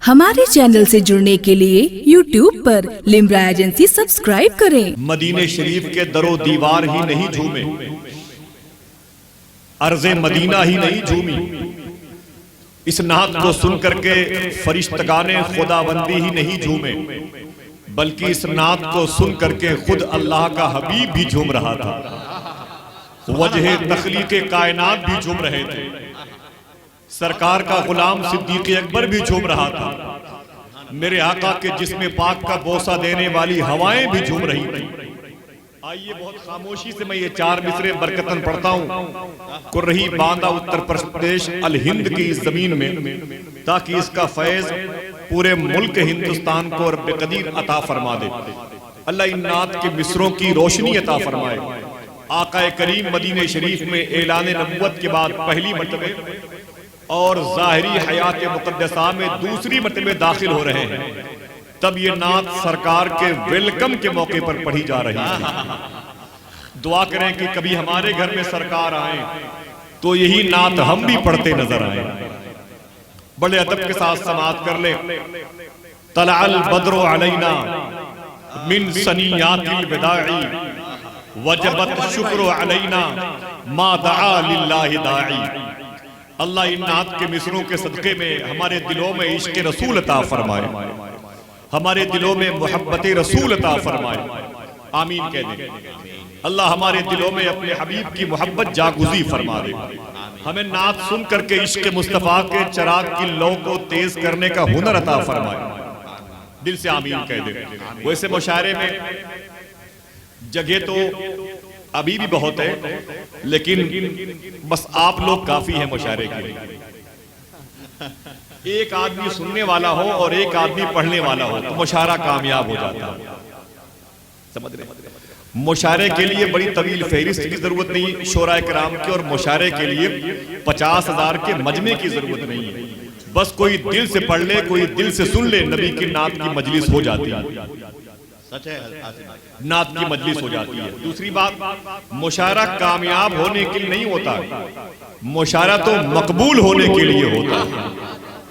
ہمارے چینل سے جڑنے کے لیے YouTube پر لمبرا ایجنسی سبسکرائب کریں۔ مدینہ شریف کے در و دیوار ہی نہیں جھومے، عرض مدینہ ہی نہیں جھومی، اس نعت کو سن کر کے فرشتگان خداوندی ہی نہیں جھومے، بلکہ اس نعت کو سن کر کے خود اللہ کا حبیب بھی جھوم رہا تھا، وجہ تخلیق کائنات بھی جھوم رہے تھے، سرکار کا غلام صدیق اکبر بھی جھوم رہا تھا، میرے آقا کے جسم پاک کا بوسہ دینے والی ہوائیں بھی جھوم رہی تھی۔ آئیے بہت خاموشی سے میں یہ چار مصرے برکتاً پڑھتا ہوں، کرہی باندھا اتر پردیش الہند کی زمین میں، تاکہ اس کا فیض پورے ملک ہندوستان کو رب قدیر عطا فرما دے۔ اللہ ان نعت کے مصروں کی روشنی عطا فرمائے۔ آقا کریم مدینہ شریف میں اعلان نبوت کے بعد پہلی مرتبہ اور ظاہری حیات مقدسہ میں دوسری مرتبہ داخل ہو رہے ہیں، تب یہ نعت سرکار کے ویلکم کے موقع پر پڑھی جا رہی ہے۔ دعا کریں کہ کبھی ہمارے گھر میں سرکار آئیں تو یہی نعت ہم بھی پڑھتے نظر آئیں۔ بڑے ادب کے ساتھ سماعت کر لیں۔ طلع البدر علینا من ثنیات الوداع وجبت شکر علینا ما دعا للہ داعی۔ اللہ ان نعت کے مصروں کے صدقے میں ہمارے دلوں میں عشق رسول عطا فرمائے، ہمارے دلوں میں محبت رسول عطا فرمائے، آمین کہہ دیں۔ اللہ ہمارے دلوں میں اپنے حبیب کی محبت جاگزی فرما دے، ہمیں نعت سن کر کے عشق مصطفیٰ کے چراغ کی لو کو تیز کرنے کا ہنر عطا فرمائے، دل سے آمین کہہ دیں۔ ویسے مشاعرے میں جگہ تو ابھی بھی بہت ہے، لیکن بس آپ لوگ کافی ہیں مشاعرے کے لیے۔ ایک آدمی سننے والا ہو اور ایک آدمی پڑھنے والا ہو تو مشاعرہ کامیاب ہو جاتا ہے، سمجھ رہے؟ مشاعرے کے لیے بڑی طویل فہرست کی ضرورت نہیں شعراء کرام کی، اور مشاعرے کے لیے 50,000 کے مجمع کی ضرورت نہیں ہے، بس کوئی دل سے پڑھ لے، کوئی دل سے سن لے، نبی کی نعت کی مجلس ہو جاتی ہے، نعت کی مجلس ہو جاتی ہے۔ دوسری بات، مشاعرہ کامیاب ہونے کے لیے نہیں ہوتا، مشاعرہ تو مقبول ہونے کے لیے ہوتا ہے۔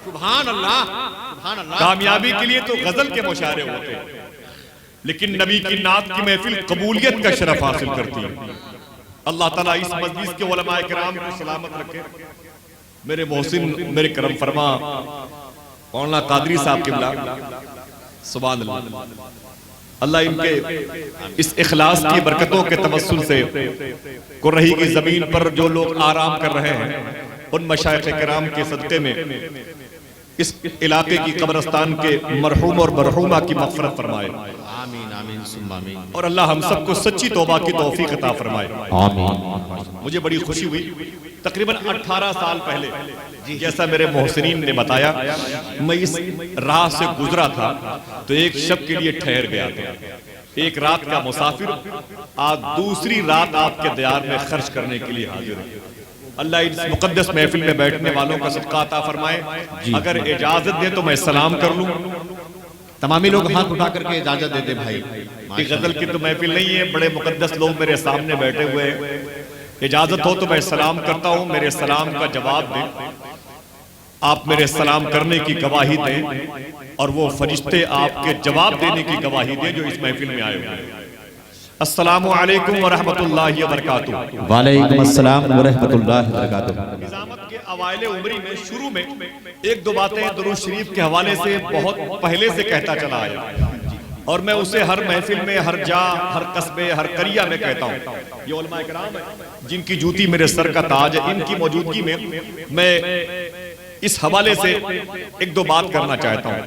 سبحان اللہ۔ کامیابی کے لیے تو غزل کے مشاعرے ہوتے ہیں، لیکن نبی کی نعت کی محفل قبولیت کا شرف حاصل کرتی ہے۔ اللہ تعالیٰ اس مجلس کے علماء کرام کو سلامت رکھے۔ میرے محسن میرے کرم فرما مولانا قادری صاحب قبلہ، سبحان اللہ، اللہ ان کے اس اخلاص کی برکتوں کے توسل سے کرہی کی زمین پر جو لوگ آرام کر رہے ہیں، ان مشائخ کرام کے صدقے میں اس علاقے کی قبرستان کے مرحوم اور مرحومہ کی مغفرت فرمائے، آمین آمین ثم آمین، اور اللہ ہم سب کو سچی توبہ کی توفیق عطا فرمائے، آمین۔ مجھے بڑی خوشی ہوئی، تقریباً 18 سال پہلے جیسا میرے محسنین نے بتایا، میں اس راہ سے گزرا تھا تو ایک شب کے لیے ٹھہر گیا تھا، ایک رات کا مسافر آج دوسری رات آپ کے دیار میں خرچ کرنے کے لیے حاضر ہے۔ اللہ اس مقدس محفل میں بیٹھنے والوں کا صدقہ عطا فرمائے۔ اگر اجازت دے تو میں سلام کر لوں۔ تمامی لوگ ہاتھ اٹھا کر کے اجازت دیتے بھائی، غزل کی تو محفل نہیں ہے، بڑے مقدس لوگ میرے سامنے بیٹھے ہوئے ہیں، اجازت ہو تو میں سلام کرتا ہوں، میرے سلام کا جواب دیں، آپ میرے سلام کرنے کی گواہی دیں، اور وہ فرشتے آپ کے جواب دینے کی گواہی دیں جو اس محفل میں آئے ہوئے ہیں۔ السلام علیکم ورحمۃ اللہ وبرکاتہ۔ وعلیکم السلام ورحمۃ اللہ وبرکاتہ۔ نظامت کے اوائل عمری میں شروع میں ایک دو باتیں درود شریف کے حوالے سے بہت پہلے سے کہتا چلا آیا، اور میں اسے ہر محفل میں، ہر جا، ہر قصبے، ہر قریہ میں کہتا ہوں۔ یہ علماء کرام ہیں جن کی جوتی میرے سر کا تاج ہے، ان کی موجودگی میں میں اس حوالے سے ایک دو بات کرنا چاہتا ہوں۔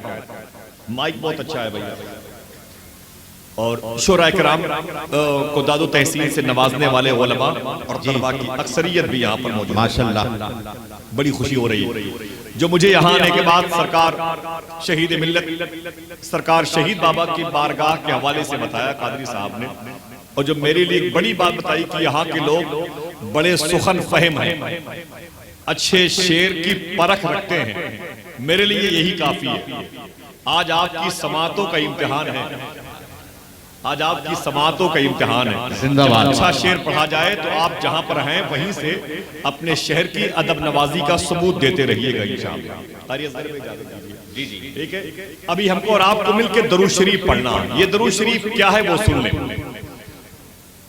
مائک بہت اچھا ہے بھیا، اور شعراء کرام کو داد و تحسین سے نوازنے والے علماء اور طلباء کی اکثریت بھی یہاں پر موجود ہے، ماشاءاللہ، بڑی خوشی ہو رہی ہے۔ جو مجھے یہاں آنے کے بعد سرکار شہید ملت، سرکار شہید بابا کی بارگاہ کے حوالے سے بتایا قادری صاحب نے، اور جو میرے لیے ایک بڑی بات بتائی کہ یہاں کے لوگ بڑے سخن فہم ہیں، اچھے شعر کی پرکھ رکھتے ہیں، میرے لیے یہی کافی ہے۔ آج آپ کی سماعتوں کا امتحان ہے، آج آپ کی سماعتوں کا امتحان ہے. زندہ باد. اچھا شعر پڑھا جائے تو آپ جہاں پر ہیں وہیں سے اپنے شہر کی ادب نوازی کا ثبوت دیتے رہیے گا انشاءاللہ. قاری اصغر میں اجازت دیجیے. جی ٹھیک ہے. ابھی ہم کو اور آپ کو مل کے درود شریف پڑھنا. یہ درود شریف کیا ہے وہ سن لیں.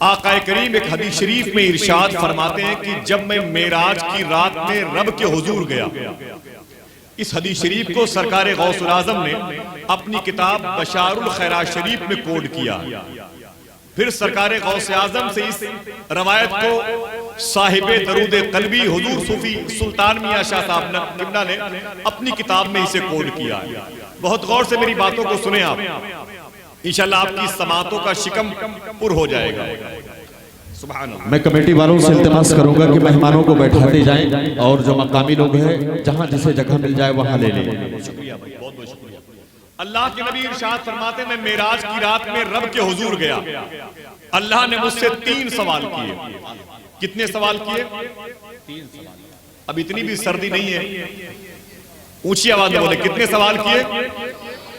آقا کریم ایک حدیث شریف میں ارشاد فرماتے ہیں کہ جب میں معراج کی رات میں رب کے حضور گیا. اس حدیث شریف کو سرکار غوث الاعظم نے اپنی کتاب بشار الخیرات شریف میں کوڈ کیا. پھر سرکار غوث اعظم سے اس روایت کو صاحب درود قلبی حضور صوفی سلطان میاں شاہ صاحب قبلہ نے اپنی کتاب میں اسے کوڈ کیا. بہت غور سے میری باتوں کو سنیں آپ. انشاءاللہ آپ کی سماعتوں کا شکم پر ہو جائے گا. سبحان اللہ. میں کمیٹی والوں سے التماس کروں گا کہ مہمانوں کو بیٹھاتے جائیں اور جو مقامی لوگ ہیں جہاں جسے جگہ مل جائے وہاں لے لیں. شکریہ بھائی, بہت بہت شکریہ. اللہ کے نبی ارشاد فرماتے ہیں میں معراج کی رات میں رب کے حضور گیا. اللہ نے مجھ سے 3 سوال کیے. کتنے سوال کیے؟ 3 سوال. اب اتنی بھی سردی نہیں ہے, اونچی آواز میں بولے. کتنے سوال کیے؟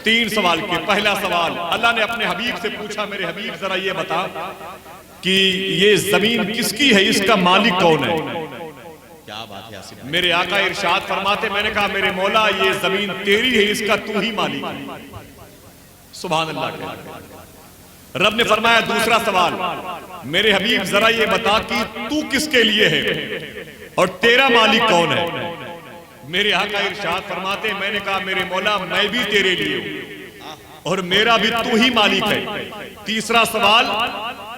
3 سوال کیے. پہلا سوال اللہ نے اپنے حبیب سے پوچھا, میرے حبیب ذرا یہ بتا کہ یہ زمین کس کی ہے, اس کا مالک کون ہے؟ کیا بات ہے. میرے آقا ارشاد فرماتے میں نے کہا میرے مولا یہ زمین تیری ہے, اس کا تو ہی مالک ہے. سبحان اللہ. رب نے فرمایا دوسرا سوال, میرے حبیب ذرا یہ بتا کہ تو کس کے لیے ہے اور تیرا مالک کون ہے؟ میرے آقا ارشاد فرماتے میں نے کہا میرے مولا میں بھی تیرے لیے ہوں اور میرا بھی تو ہی مالک ہے. تیسرا سوال,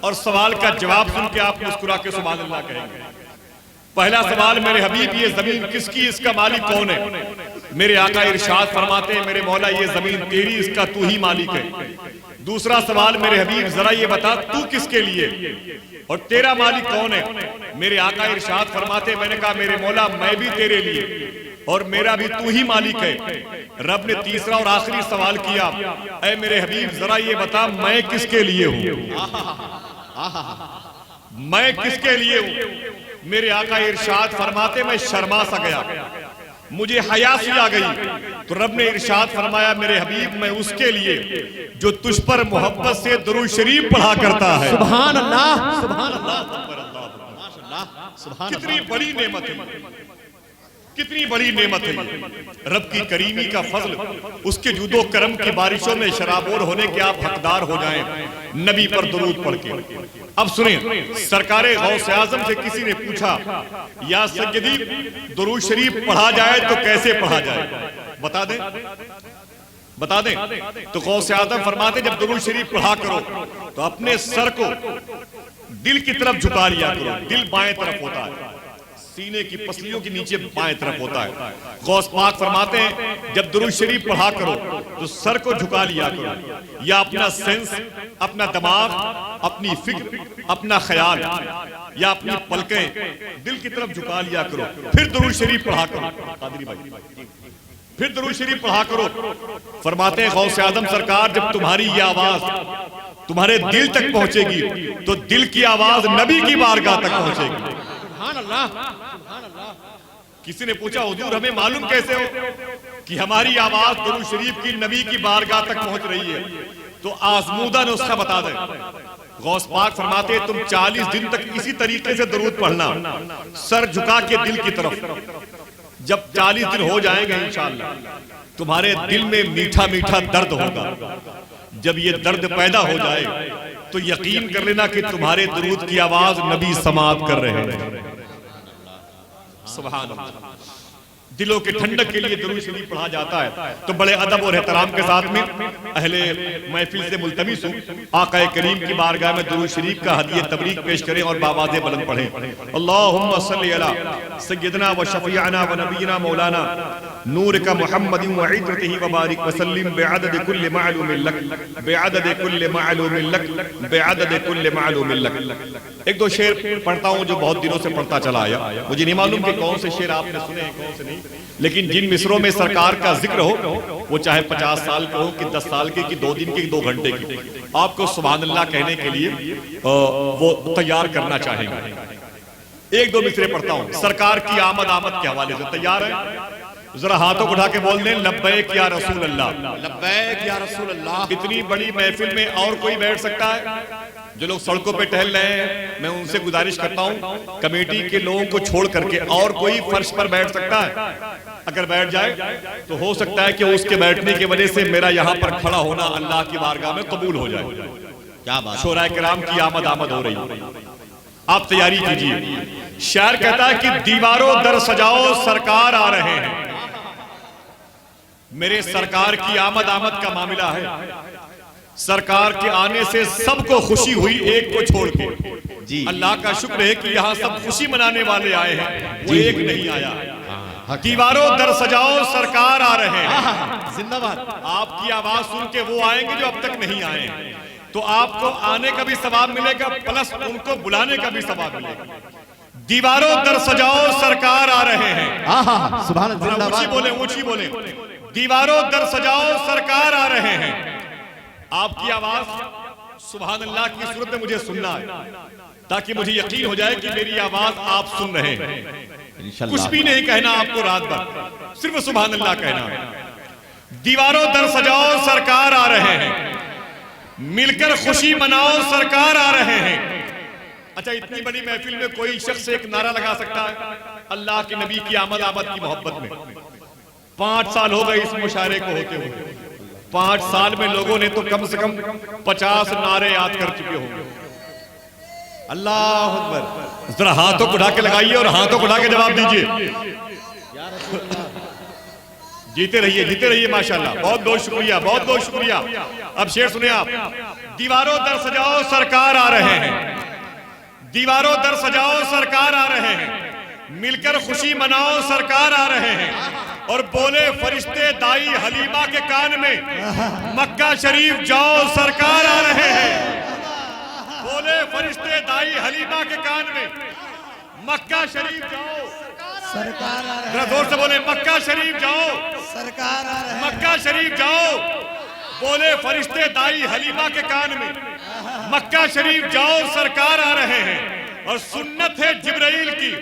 اور سوال کا جواب سن کے آپ مسکرا کے سبحان اللہ کہیں گے. پہلا سوال میرے حبیب یہ زمین کس کی, اس کا مالک کون ہے؟ میرے آقا ارشاد فرماتے ہیں میرے مولا یہ زمین تیری, اس کا تو ہی مالک ہے. دوسرا سوال میرے حبیب ذرا یہ بتا تو کس کے لیے اور تیرا مالک کون ہے؟ میرے آقا ارشاد فرماتے میں نے کہا میرے مولا میں بھی تیرے لیے اور میرا بھی تو ہی مالک ہے. رب نے تیسرا اور آخری سوال کیا, اے میرے حبیب ذرا یہ بتا میں کس کے لیے ہوں, میں کس کے لیے ہوں؟ میرے آقا ارشاد فرماتے میں شرما سا گیا, مجھے حیا سی آ گئی. تو رب نے ارشاد فرمایا میرے حبیب میں اس کے لیے جو تجھ پر محبت سے درود شریف پڑھا کرتا ہے. سبحان اللہ. سبحان اللہ. کتنی بڑی نعمت ہے, کتنی بڑی نعمت ہے. رب کی کریمی کا فضل, اس کے جود و کرم کی بارشوں میں شرابور ہونے کے آپ حقدار ہو جائیں نبی پر درود پڑھ کے. اب سنیں, سرکار غوث اعظم سے کسی نے پوچھا یا سیدی درود شریف پڑھا جائے تو کیسے پڑھا جائے, بتا دیں بتا دیں. تو غوث اعظم فرماتے جب درود شریف پڑھا کرو تو اپنے سر کو دل کی طرف جھکا لیا کرو. دل بائیں طرف ہوتا ہے, سینے کی پسلیوں کے نیچے بائیں طرف ہوتا ہے. غوث پاک فرماتے ہیں جب درود شریف پڑھا کرو تو سر کو جھکا لیا کرو, یا اپنا سینس, اپنا دماغ, اپنی فکر, اپنا خیال یا اپنی پلکیں دل کی طرف جھکا لیا کرو. پھر درود شریف پڑھا کرو. قادری بھائی, پھر درود شریف پڑھا کرو. فرماتے ہیں غوث اعظم سرکار جب تمہاری یہ آواز تمہارے دل تک پہنچے گی تو دل کی آواز نبی کی بارگاہ تک پہنچے گی. سبحان اللہ. کسی نے پوچھا حضور ہمیں معلوم کیسے ہو کہ ہماری آواز درود شریف کی نبی کی بارگاہ تک پہنچ رہی ہے؟ تو آزمودہ نے اس کا بتا دیں. غوث پاک فرماتے تم 40 دن تک اسی طریقے سے درود پڑھنا, سر جھکا کے دل کی طرف. جب 40 دن ہو جائیں گے انشاءاللہ تمہارے دل میں میٹھا میٹھا درد ہوگا. جب یہ درد پیدا ہو جائے تو یقین کر لینا کہ تمہارے درود کی آواز نبی سماعت کر رہے ہیں. سبحان اللہ. دلوں کے ٹھنڈک کے لیے درود شریف پڑھا جاتا ہے تو بڑے ادب اور احترام کے ساتھ میں اہل محفل سے ملتمس ہوں آقا کریم کی بارگاہ میں درود شریف کا ہدیہ تبریک پیش کریں اور بآواز بلند پڑھیں. اللہم صلی علی سیدنا و شفیعنا و نبینا مولانا نور کا محمد و عطرتہ وبارک وسلم بعدد کل معلوم لک بعدد کل معلوم لک بعدد کل معلوم لک. ایک دو شعر پڑھتا ہوں جو بہت دنوں سے پڑھتا چلا آیا. مجھے نہیں معلوم کہ کون سے شعر آپ نے سنے ہیں کون سے نہیں, لیکن جن مصروں میں سرکار کا ذکر ہو وہ چاہے 50 سال کے ہو کہ 10 سال کے کہ 2 دن کے 2 گھنٹے کی, آپ کو سبحان اللہ کہنے کے لیے وہ تیار کرنا چاہیں گے. ایک دو مصرے پڑھتا ہوں سرکار کی آمد کے حوالے سے. تیار ہے؟ ذرا ہاتھوں کو اٹھا کے بول دیں لبیک یا رسول اللہ. لبیک یا رسول اللہ. اتنی بڑی محفل میں اور کوئی بیٹھ سکتا ہے؟ جو لوگ سڑکوں پہ ٹہل رہے ہیں میں ان سے گزارش کرتا ہوں کمیٹی کے لوگوں کو چھوڑ کر کے اور کوئی فرش پر بیٹھ سکتا ہے؟ اگر بیٹھ جائے تو ہو سکتا ہے کہ اس کے بیٹھنے کی وجہ سے میرا یہاں پر کھڑا ہونا اللہ کی بارگاہ میں قبول ہو جائے. کیا بات. شورائے کرام کی آمد ہو رہی ہے. آپ تیاری کیجئے. شاعر کہتا ہے کہ دیواروں در سجاؤ سرکار آ رہے ہیں. میرے سرکار کی آمد کا معاملہ ہے. سرکار کے آنے سے سب کو خوشی ہوئی ایک کو چھوڑ کے. جی اللہ کا شکر ہے کہ یہاں سب خوشی منانے والے آئے ہیں وہ ایک نہیں آیا. دیواروں در سجاؤ سرکار آ رہے ہیں. زندہ باد. آپ کی آواز سن کے وہ آئیں گے جو اب تک نہیں آئے ہیں. تو آپ کو آنے کا بھی ثواب ملے گا پلس ان کو بلانے کا بھی ثواب ملے گا. دیواروں در سجاؤ سرکار آ رہے ہیں. سبحان اللہ. زندہ اونچی باد. بولیں اونچی بولیں. دیواروں در سجاؤ سرکار آ رہے ہیں. آپ کی آواز سبحان اللہ کی صورت میں مجھے سننا ہے تاکہ مجھے یقین ہو جائے کہ میری آواز آپ سن رہے ہیں. کچھ بھی نہیں کہنا آپ کو رات بھر, صرف سبحان اللہ کہنا ہے. دیواروں در سجاؤ سرکار آ رہے ہیں. مل کر خوشی مناؤ سرکار آ رہے ہیں. اچھا اتنی بڑی محفل میں کوئی شخص ایک نعرہ لگا سکتا ہے اللہ کے نبی کی آمد کی محبت میں؟ 5 سال ہو گئے اس مشاعرے کو ہوتے ہوئے. 5 سال میں لوگوں نے تو کم سے کم 50 نعرے یاد کر چکے ہوں گے. اللہ اکبر. ذرا ہاتھوں کو اٹھا کے لگائیے اور ہاتھوں کو اٹھا کے جواب دیجئے. جیتے رہیے ماشاءاللہ. بہت بہت شکریہ, بہت بہت شکریہ. اب شعر سنیں آپ. دیواروں در سجاؤ سرکار آ رہے ہیں. دیواروں در سجاؤ سرکار آ رہے ہیں. مل کر خوشی مناؤ سرکار آ رہے ہیں. اور بولے فرشتے دائی حلیمہ کے کان میں مکہ شریف جاؤ سرکار آ رہے ہیں. بولے فرشتے دائی حلیمہ کے کان میں مکہ شریف جاؤ سرکار آ رہے ذرا زور سے بولے مکہ شریف جاؤ سرکار آ رہے مکہ شریف جاؤ. بولے فرشتے دائی حلیمہ کے کان میں مکہ شریف جاؤ سرکار آ رہے ہیں. اور سنت ہے جبرائیل کی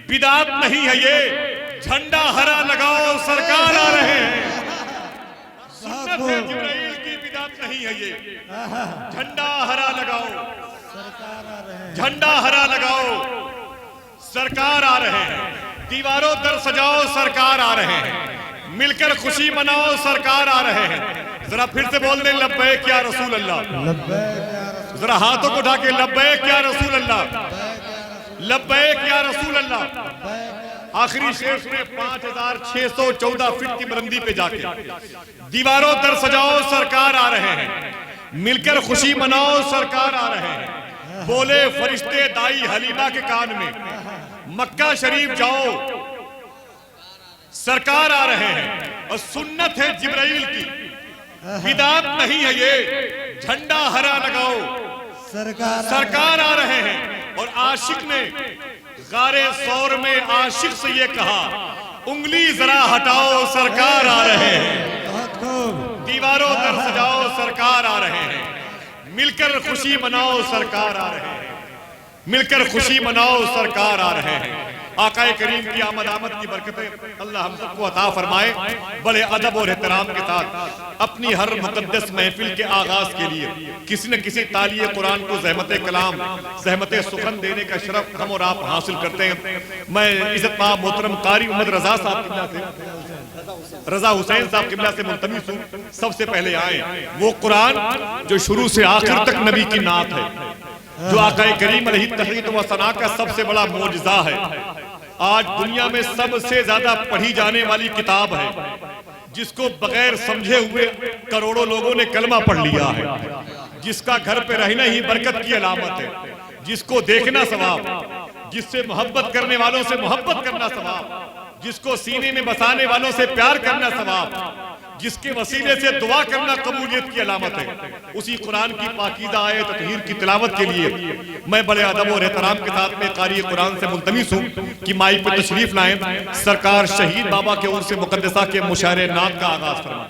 بدعت نہیں ہے یہ, جھنڈا ہرا لگاؤ سرکار آ رہے ہیں. سنت ہے جبرائیل کی بدعت نہیں ہے یہ, جھنڈا ہرا لگاؤ جھنڈا ہرا لگاؤ سرکار آ رہے ہیں. دیواروں در سجاؤ سرکار آ رہے ہیں. مل کر خوشی مناؤ سرکار آ رہے ہیں. ذرا پھر سے بول دیں لبیک یا رسول اللہ. ذرا ہاتھوں کو اٹھا کے لبیک یا رسول اللہ, لبیک یا رسول اللہ. آخری شعر سنے 5614 فٹ کی بلندی پہ جا کے. دیواروں در سجاؤ سرکار آ رہے ہیں. مل کر خوشی مناؤ سرکار آ رہے ہیں. بولے فرشتے دائی حلیمہ کے کان میں مکہ شریف جاؤ سرکار آ رہے ہیں. اور سنت ہے جبرائیل کی بدعت نہیں ہے یہ, جھنڈا ہرا لگاؤ سرکار آ رہے ہیں. اور عاشق نے غار ثور میں عاشق سے یہ کہا انگلی ذرا ہٹاؤ سرکار آ رہے ہیں. دیواروں در سجاؤ سرکار آ رہے ہیں. مل کر خوشی مناؤ سرکار آ رہے ہیں. مل کر خوشی مناؤ سرکار آ رہے ہیں. آقا کریم کی آمد کی برکتیں اللہ ہم سب کو عطا فرمائے. بڑے ادب اور احترام کے ساتھ اپنی ہر مقدس محفل کے آغاز کے لیے کسی نہ کسی تالی قرآن کو زحمت کلام زحمت سخن دینے کا شرف ہم اور آپ حاصل کرتے ہیں. میں عزت مآب محترم قاری محمد رضا صاحب قبلہ سے رضا حسین صاحب قبلہ سے منتمس ہوں. سب سے پہلے آئیں وہ قرآن جو شروع سے آخر تک نبی کی نعت ہے, جو آقا کریم علیہ التحیت و ثنا کا سب سے بڑا معجزہ ہے. آج دنیا میں سب سے زیادہ پڑھی جانے والی کتاب ہے, جس کو بغیر سمجھے ہوئے کروڑوں لوگوں نے کلمہ پڑھ لیا ہے, جس کا گھر پہ رہنا ہی برکت کی علامت ہے, جس کو دیکھنا ثواب, جس سے محبت کرنے والوں سے محبت کرنا ثواب, جس کو سینے میں بسانے والوں سے پیار کرنا ثواب, جس کے وسیلے سے دعا کرنا قبولیت کی علامت ہے. اسی قرآن کی پاکیزہ آیت تطہیر کی تلاوت کے لیے میں بڑے ادب اور احترام کے ساتھ میں قاری قرآن سے ملتمس ہوں کہ مائک پہ تشریف لائیں. سرکار شہید بابا کے عرس مقدسہ کے مشاعرے نعت کا آغاز فرمائیں.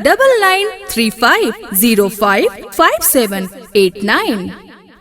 9935055789।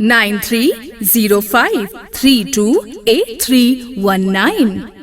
9305328319।